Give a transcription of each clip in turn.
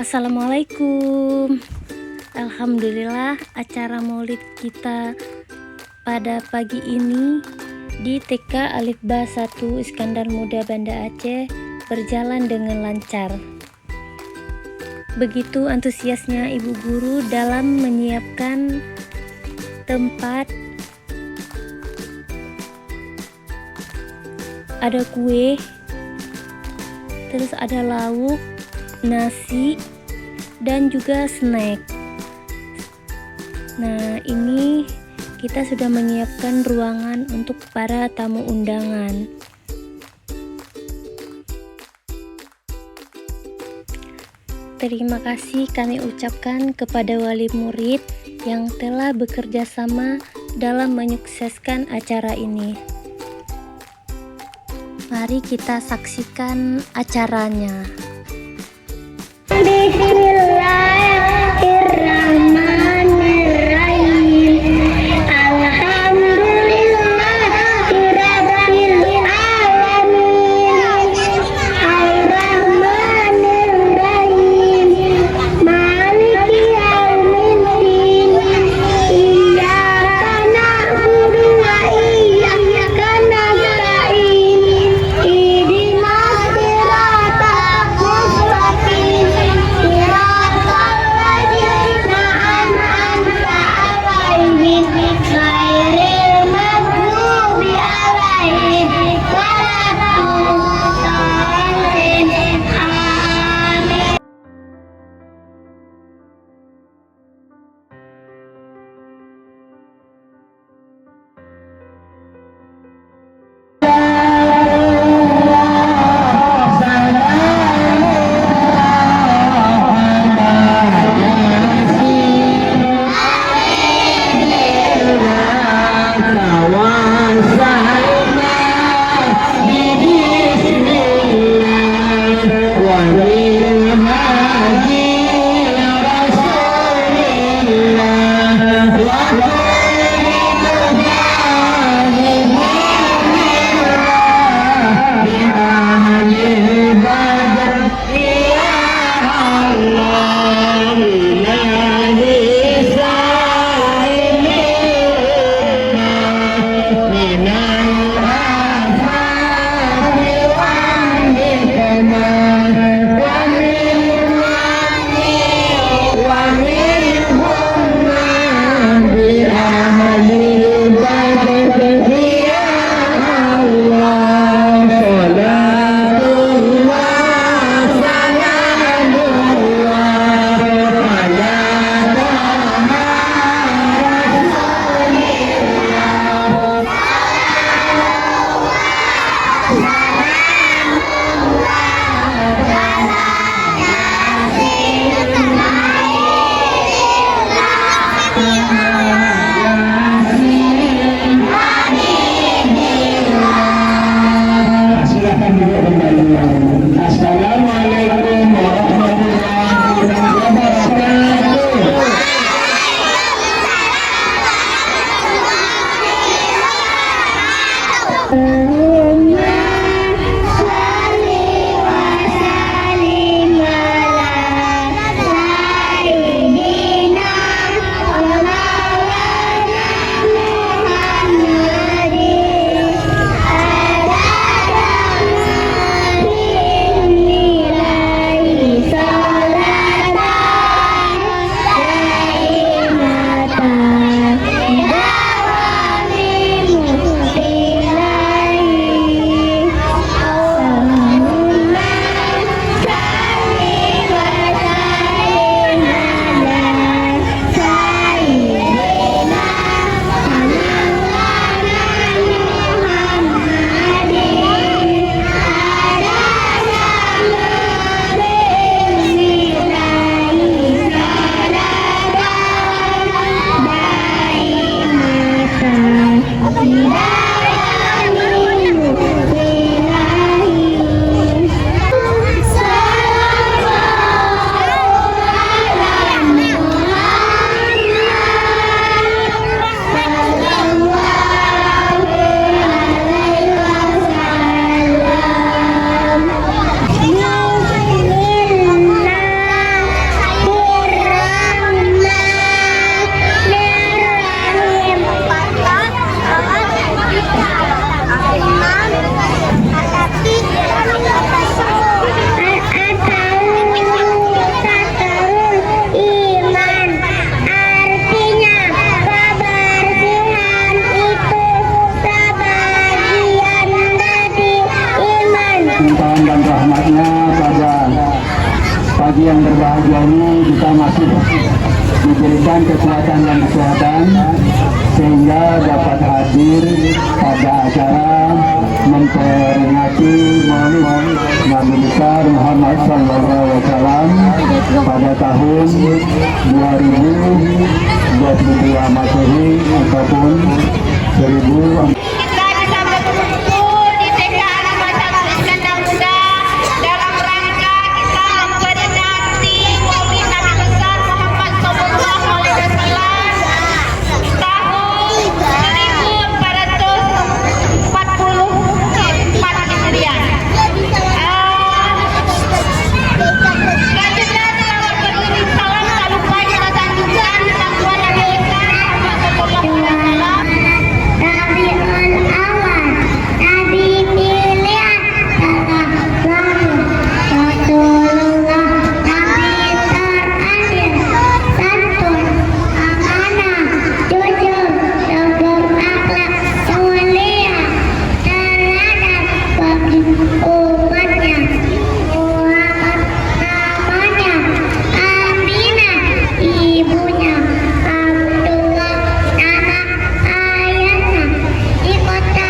Assalamualaikum. Alhamdulillah acara maulid kita pada pagi ini di TK Alif Ba 1 Iskandar Muda Banda Aceh berjalan dengan lancar. Begitu antusiasnya ibu guru dalam menyiapkan tempat. Ada kue, terus ada lauk, nasi, dan juga snack. Nah, ini kita sudah menyiapkan ruangan untuk para tamu undangan. Terima kasih kami ucapkan kepada wali murid yang telah bekerja sama dalam menyukseskan acara ini. Mari kita saksikan acaranya. Bismillahirrahmanirrahim. Alhamdulillahirabbil alamin. Arrahmanirrahim. Maliki yaumiddin. Iyyaka na'budu wa iyyaka nasta'in. Ihdinas siratal mustaqim. Siratal ladzina an'amta 'alaihim ghairil maghdubi 'alaihim waladdallin. Amin. pagi yang berbahagia ini kita masih diberikan kekuatan dan kesehatan sehingga dapat hadir pada acara memperingati Maulid Nabi besar Muhammad SAW pada tahun 2022 Masehi ataupun 1000. Kita bisa berkumpul di TK Al-Masjid Iskandar Muda dalam rangka kita memperingati Maulid Nabi besar Muhammad Sallallahu Alaihi Wasallam tahun 1444 Hijriah. Selanjutnya selawat beriring salam tak lupa kita sanjungkan dengan dua Nabi besar Muhammad Sallallahu Alaihi Wasallam. Nabiul awal, Nabi pilihan, Rasulullah, Nabi terakhir, santun, amanah, jujur, berakhlak, mulia, teladan bagi umatnya. Muhammad namanya, Aminah ibunya, Abdullah nama ayahnya, di kota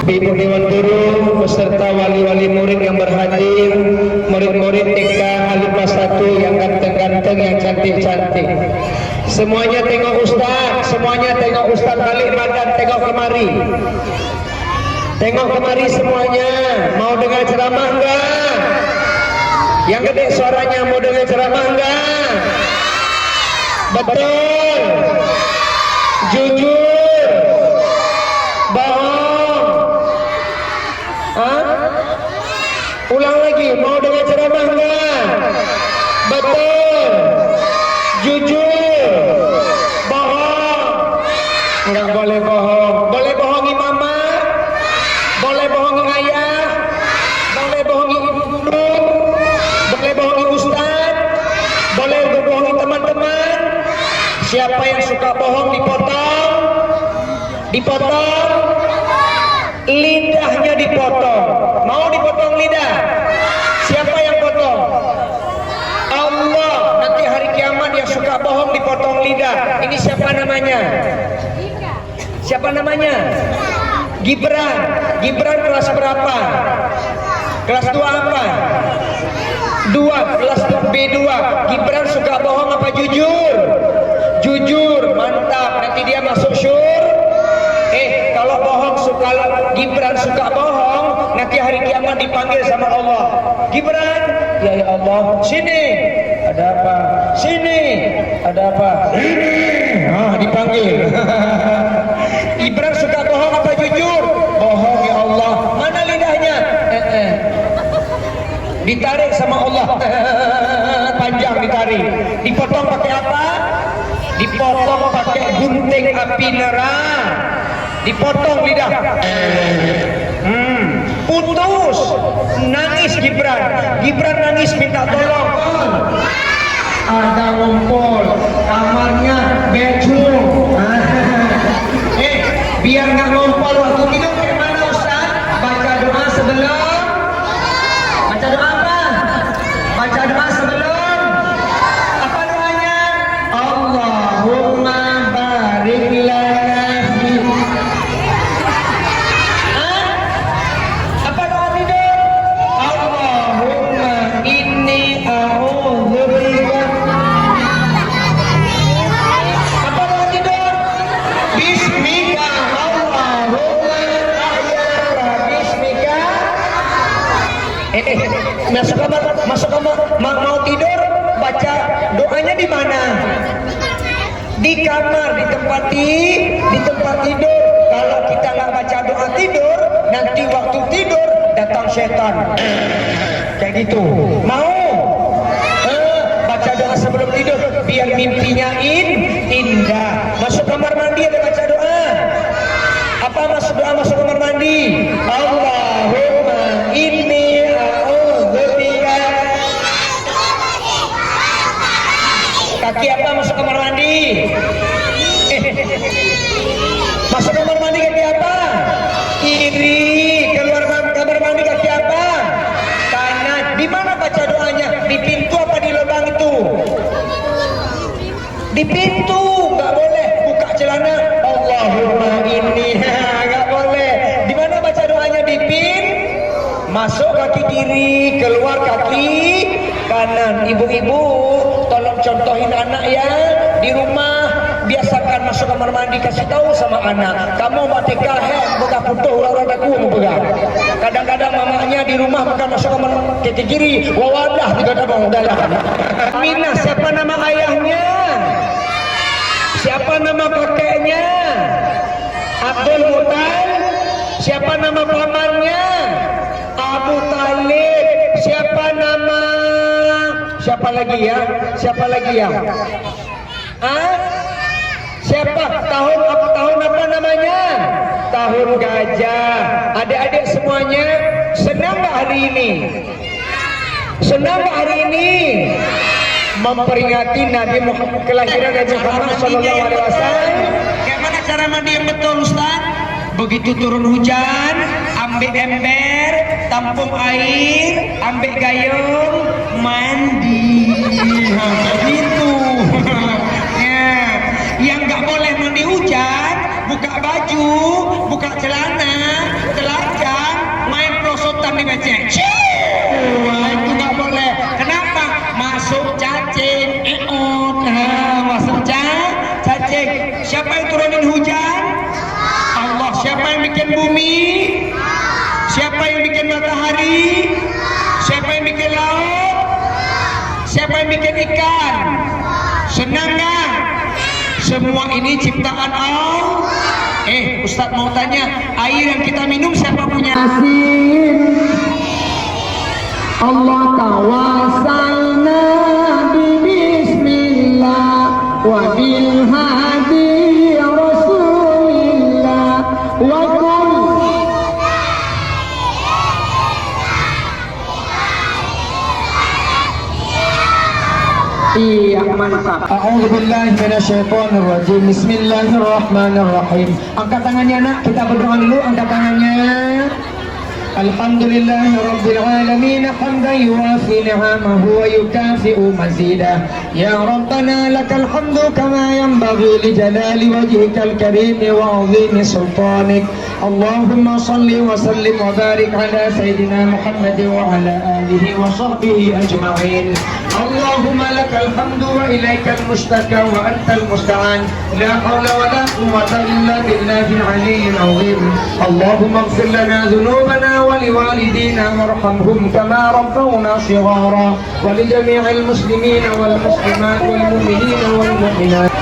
Ibu Dewan Guru beserta wali-wali murid yang berhadir, murid-murid TK Alifbah 1 yang ganteng-ganteng, yang cantik-cantik. Semuanya tengok Ustaz, semuanya tengok Ustaz balik badan, tengok kemari. Tengok kemari semuanya. Mau dengar ceramah enggak? Yang gede suaranya mau dengar ceramah enggak? Betul. Jujur. Bohong. Ulang lagi, mau dengar ceramah enggak? Betul. Jujur. Bohong. Enggak boleh bohong. Boleh bohongi mama, boleh bohongi ayah, boleh bohongi ibu guru, boleh bohongi ustaz, boleh bohongi teman-teman. Siapa yang suka bohong dipotong, dipotong, lidahnya dipotong. Mau dipotong lidah? Siapa yang potong? Allah. Nanti hari kiamat yang suka bohong dipotong lidah. Ini siapa namanya? Siapa namanya? Gibran. Gibran kelas berapa? Kelas 2 apa? 2, kelas B2. Gibran suka bohong apa jujur? Jujur, mantap. Nanti dia masuk syurga. Kalau bohong suka, Gibran suka bohong, nanti hari kiamat dipanggil sama Allah. Gibran, ya Allah, sini. Ada apa? Sini. Ada apa? Sini. Dipanggil. Gibran suka bohong apa jujur? Bohong ya Allah. Mana lidahnya? Ditarik sama Allah. Panjang ditarik. Dipotong pakai apa? Dipotong pakai gunting api neraka. Dipotong lidah. Putus. Nangis Gibran. Gibran nangis minta tolong. Ada ngumpul. Kamarnya becung. Biar nggak ngumpul waktu tidur gimana Ustaz? Baca doa sebelum. Baca doa apa? Baca doa sebelum. Apa doanya? Allahumma barik lana fi. Apa doa tidur? Allahumma inni a'udzubika. Apa doa tidur? Bismika Allahumma ahyaka bismika. Masuk kamar, mau tidur baca doanya di mana? di kamar, di tempat tidur. Kalau kita nggak baca doa tidur, nanti waktu tidur datang setan. Kayak gitu. Mau? Baca doa sebelum tidur biar mimpinya indah. Masuk kamar mandi ada baca doa. Apa masuk doa masuk kamar mandi? Allahumma inni a'udzubika. Kaki apa masuk kamar mandi? Masuk kamar mandi kaki apa? Kiri. Keluar kamar mandi kaki apa? Kanan. Di mana baca doanya? Di pintu apa di lubang itu? Di pintu. Nggak boleh buka celana. Allahumma inni. Nggak boleh. Di mana baca doanya? Di masuk kaki kiri, keluar kaki kanan. Ibu-ibu tolong contohin anak ya di rumah. Biasakan masuk kamar mandi, kasih tahu sama anak, kamu mau tikah buka putuh ular aku mau pegang. Kadang-kadang mamanya di rumah bukan masuk kamar kaki kiri, wawadah juga bang udah lah. Aminah, siapa nama ayahnya? Siapa nama kakeknya? Abdul Muttalib. Siapa nama pamannya? Abu Talib. Siapa lagi ya? Siapa? Tahun apa namanya? Tahun gajah. Adik-adik semuanya senang nggak hari ini? Memperingati Nabi Muhammad, kelahiran Nabi Muhammad Sallallahu Alaihi Wasallam. Bagaimana cara mandi yang betul, Ustaz? Begitu turun hujan, ambil ember, tampung air, ambil gayung, mandi. Begitu. Ya. Yang nggak boleh mandi hujan, buka baju, buka celana, telanjang, main perosotan di becek. Itu nggak boleh. Kenapa? Masuk cacing, masuk cacing. Siapa yang turunin hujan? Allah. Siapa yang bikin bumi? Siapa yang bikin matahari? Siapa yang bikin laut? Siapa yang bikin ikan? Senang nggak? Semua ini ciptaan Allah. Ustaz mau tanya, air yang kita minum siapa punya? Allah tawasalna bismillah wa bil hadi rasulillah wa iya mantap. A'udzubillahi minasyaitonir rajim. Bismillahirrahmanirrahim. Angkat tangannya nak, kita berdoa dulu. Angkat tangannya. Alhamdulillahi rabbil alamin hamdan yuwafi ni'amahu wa yukafi'u mazidah. Ya Rabbana lakal hamdu kama yanbaghi li jalali wajhikal karim wa 'azimi sultanik. Allahumma salli wa sallim wa barik ala sayyidina Muhammad wa ala alihi wa sahbihi ajma'in. Allahumma lakal hamdu wa ilaikal mustaka wa antal musta'an. La hawla wa la quwwata illa billahil aliyyil 'azim. Allahumma ighfir lana dhunubana wa liwalidina warhamhum kama rabbawna shighara wa li jami'il muslimina wal muslimat wal mu'minina wal mu'minat.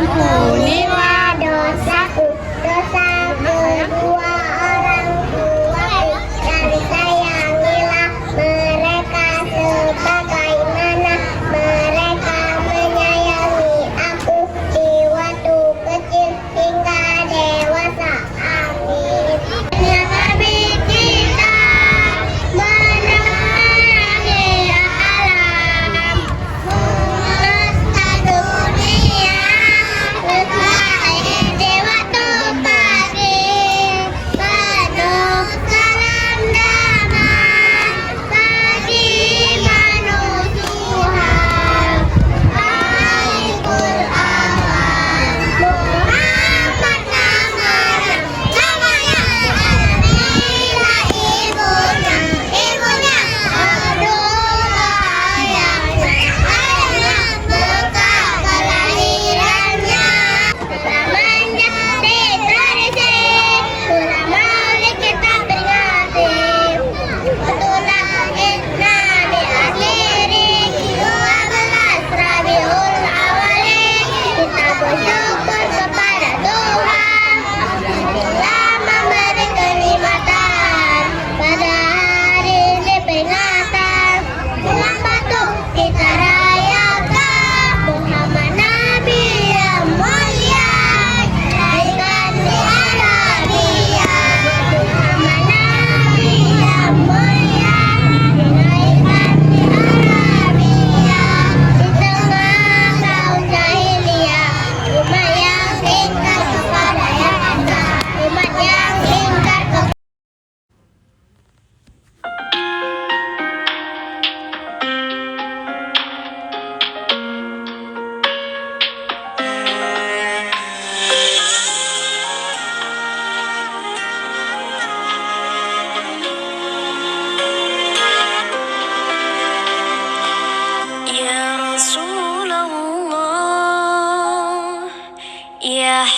Ampunilah dosaku, dosa kedua orang tua.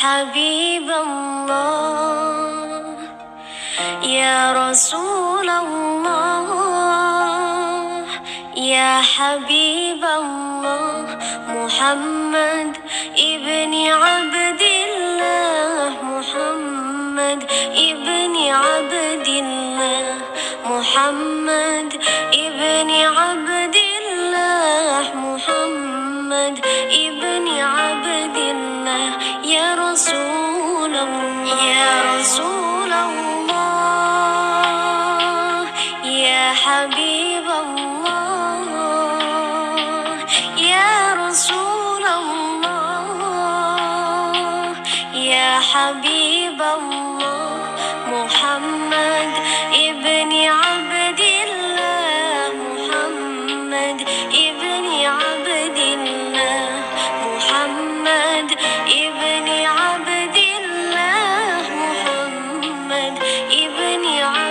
حبيب الله يا رسول الله يا حبيب الله محمد ابن عبد الله محمد ابن عبد الله محمد ابن عبد الله محمد ابن عبد الله يا رسول الله يا رسول الله يا حبيب الله يا رسول الله يا حبيب الله محمد ابن عبد الله محمد ابن عبد الله محمد ابن عبد الله محمد ابن عبد